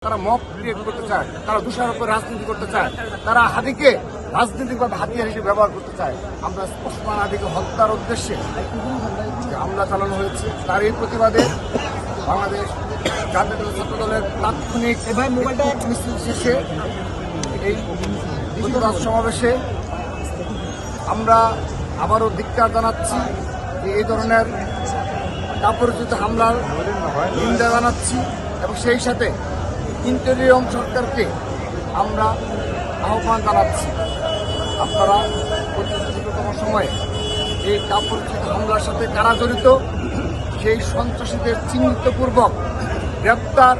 তারা mob create করতে চায়, তারা দোষারোপের রাজনীতি করতে চায়, তারা হাদিকে রাজনৈতিকভাবে হাতিয়ার হিসেবে ব্যবহার করতে চায়। আমরা স্পষ্ট হাদিকে হত্যার উদ্দেশ্যে হামলা চালানো হয়েছে। তার এই প্রতিবাদে বাংলাদেশ জাতীয় ছাত্র দলের তাৎক্ষণিক মিছিল শেষে এই প্রতিবাদ সমাবেশে আমরা আবারও ধিক্কার জানাচ্ছি যে এই ধরনের কাপুরুষোচিত হামলার নিন্দা জানাচ্ছি এবং সেই সাথে ইন্টেরিয়ম সরকারকে আমরা আহ্বান জানাচ্ছি আপনারা প্রতিশ্রুতিতম সময়ে এই কাপুরুষোচিত হামলার সাথে কারা জড়িত সেই সন্ত্রাসীদের চিহ্নিতপূর্বক গ্রেপ্তার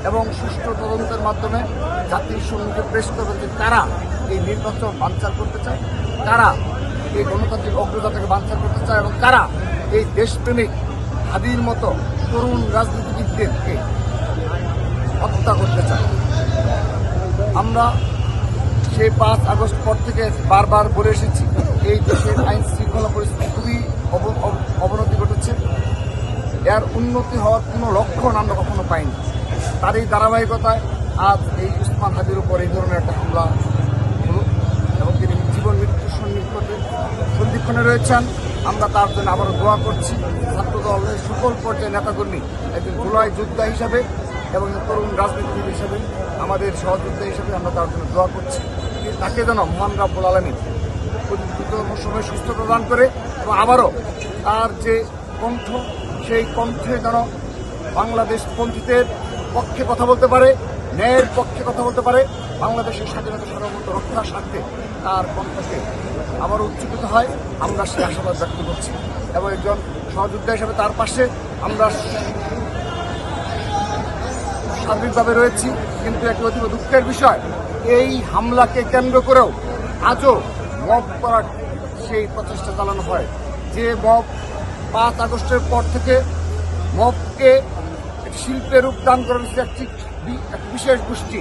এবং সুষ্ঠু তদন্তের মাধ্যমে জাতির সম্মুখে পেশ করবেন যে কারা এই নির্বাচন বানচাল করতে চায়, কারা এই গণতান্ত্রিক অগ্রযাত্রাকে বানচাল করতে চায় এবং কারা এই দেশপ্রেমিক হাদির মতো তরুণ রাজনীতিবিদদেরকে হত্যা করতে চায়। আমরা সেই 5 আগস্ট পর থেকে বারবার বলে এসেছি এই দেশের আইন শৃঙ্খলা পরিস্থিতি খুবই অবনতি ঘটেছে। এর উন্নতি হওয়ার কোনো লক্ষণ আমরা কখনো পাইনি। তার এই ধারাবাহিকতায় আজ এই উসমান হাদির উপর এই ধরনের একটা হামলা হলো এবং তিনি জীবন মৃত্যুর সন্ধিক্ষণে রয়েছেন। আমরা তার জন্য আবারও দোয়া করছি। ছাত্র দলের সকল পর্যায়ে নেতাকর্মী একজন জুলাই যোদ্ধা হিসাবে এবং তরুণ রাজনীতিবিদ হিসেবে আমাদের সহযোদ্ধা হিসেবে আমরা তার জন্য দোয়া করছি। তাকে যেন মহান রাব্বুল আলামিন দ্রুততম সময় সুস্থ প্রদান করে এবং আবারও তার যে কণ্ঠ সেই কণ্ঠে যেন বাংলাদেশ পন্থীদের পক্ষে কথা বলতে পারে, ন্যায়ের পক্ষে কথা বলতে পারে, বাংলাদেশের স্বাধীনতা সার্বভৌমত্ব রক্ষার স্বার্থে তার কণ্ঠকে আবার উজ্জীবিত হয়। আমরা সেই আশাবাদ ব্যক্ত করছি এবং একজন সহযোদ্ধা হিসেবে তার পাশে আমরা সার্বিকভাবে রয়েছি। কিন্তু একটি অতীব দুঃখের বিষয়, এই হামলাকে কেন্দ্র করেও আজও মব করার সেই প্রচেষ্টা চালানো হয়। যে মব 5 আগস্টের পর থেকে মবকে শিল্পের রূপ দান করেন একটি বিশেষ গোষ্ঠী,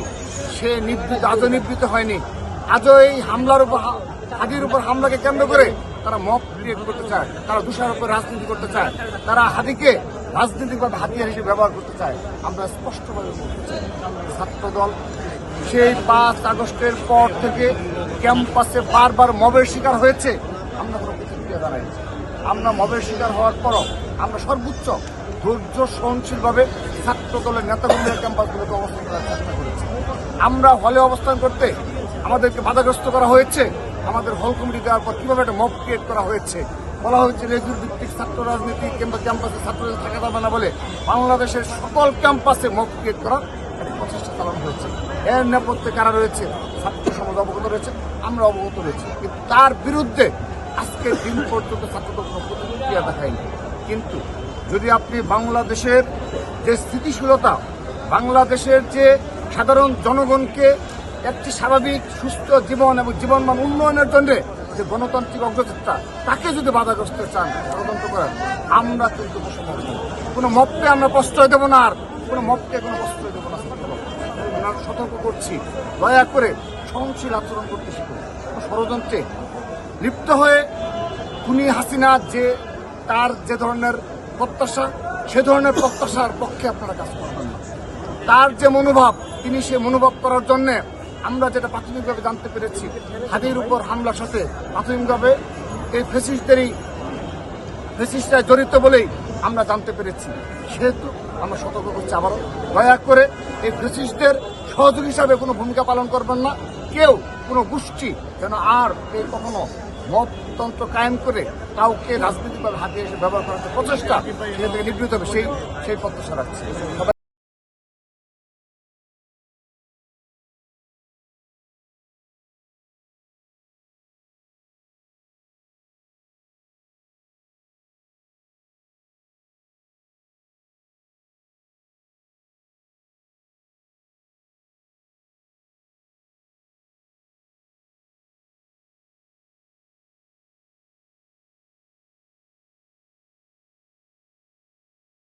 সে আজও নিবৃত হয়নি। আজও এই হামলার উপর হাদির উপর হামলাকে কেন্দ্র করে তারা মব ক্রিয়েট করতে চায়, তারা দোষারোপের রাজনীতি করতে চায়, তারা হাদিকে রাজনৈতিকভাবে হাতিয়ার হিসেবে ব্যবহার করতে চায়। আমরা স্পষ্টভাবে বলতে চাই ছাত্রদল সেই 5 আগস্টের পর থেকে ক্যাম্পাসে বারবার মবের শিকার হয়েছে। আমরা কোনো প্রতিক্রিয়া জানাই। আমরা মবের শিকার হওয়ার পরও আমরা সর্বোচ্চ ধৈর্য সহনশীলভাবে ছাত্র দলের নেতাকর্মীরা ক্যাম্পাসগুলোকে অবস্থান করার চেষ্টা করেছে। আমরা হলে অবস্থান করতে আমাদেরকে বাধাগ্রস্ত করা হয়েছে। আমাদের হল কমিটি দেওয়ার পর কীভাবে একটা মব ক্রিয়েট করা হয়েছে, বলা হয়েছে লেজুর ভিত্তিক ছাত্র রাজনীতি কিংবা ক্যাম্পাসে ছাত্রদের থাকা যাবে না বলে বাংলাদেশের সকল ক্যাম্পাসে মব ক্রিয়েট করার একটা প্রচেষ্টা চালানো হয়েছে। এর নেপথ্যে কারা রয়েছে, ছাত্র সমাজ অবগত রয়েছে, আমরা অবগত রয়েছি। কিন্তু তার বিরুদ্ধে আজকের দিন পর্যন্ত ছাত্রদের কোনো প্রতিক্রিয়া দেখায়নি। কিন্তু যদি আপনি বাংলাদেশের যে স্থিতিশীলতা, বাংলাদেশের যে সাধারণ জনগণকে একটি স্বাভাবিক সুস্থ জীবন এবং জীবনমান উন্নয়নের জন্য যে গণতান্ত্রিক অগ্রযাত্রা, তাকে যদি বাধাগ্রস্ত চান ষড়যন্ত্র করেন, আমরা কিন্তু কোনো মবকে আমরা প্রশ্রয় দেবো না, আর কোনো মবকে কোনো প্রশ্রয় দেবো না। আমরা সতর্ক করছি, দয়া করে সহনশীল আচরণ করতে শিখুন। ষড়যন্ত্রে লিপ্ত হয়ে খুনি হাসিনা যে তার যে ধরনের প্রত্যাশা, সে ধরনের প্রত্যাশার পক্ষে আপনারা কাজ করবেন না। তার যে মনোভাব, তিনি সে মনোভাব করার জন্যে আমরা যেটা প্রাথমিকভাবে জানতে পেরেছি, হাদির উপর হামলার সাথে প্রাথমিকভাবে এই ফেসিস্টরা জড়িত বলেই আমরা জানতে পেরেছি। সেহেতু আমরা সতর্ক করছি আবারও, দয়া করে এই ফেসিস্টদের সহযোগী হিসাবে কোনো ভূমিকা পালন করবেন না। কেউ কোনো গোষ্ঠী যেন আর কখনো মততন্ত্র কায়েম করে কাউকে রাজনৈতিকভাবে হাতিয়ার হিসেবে ব্যবহার করার প্রচেষ্টা সেখান থেকে নিবৃত হবে সেই প্রত্যাশা রাখছি।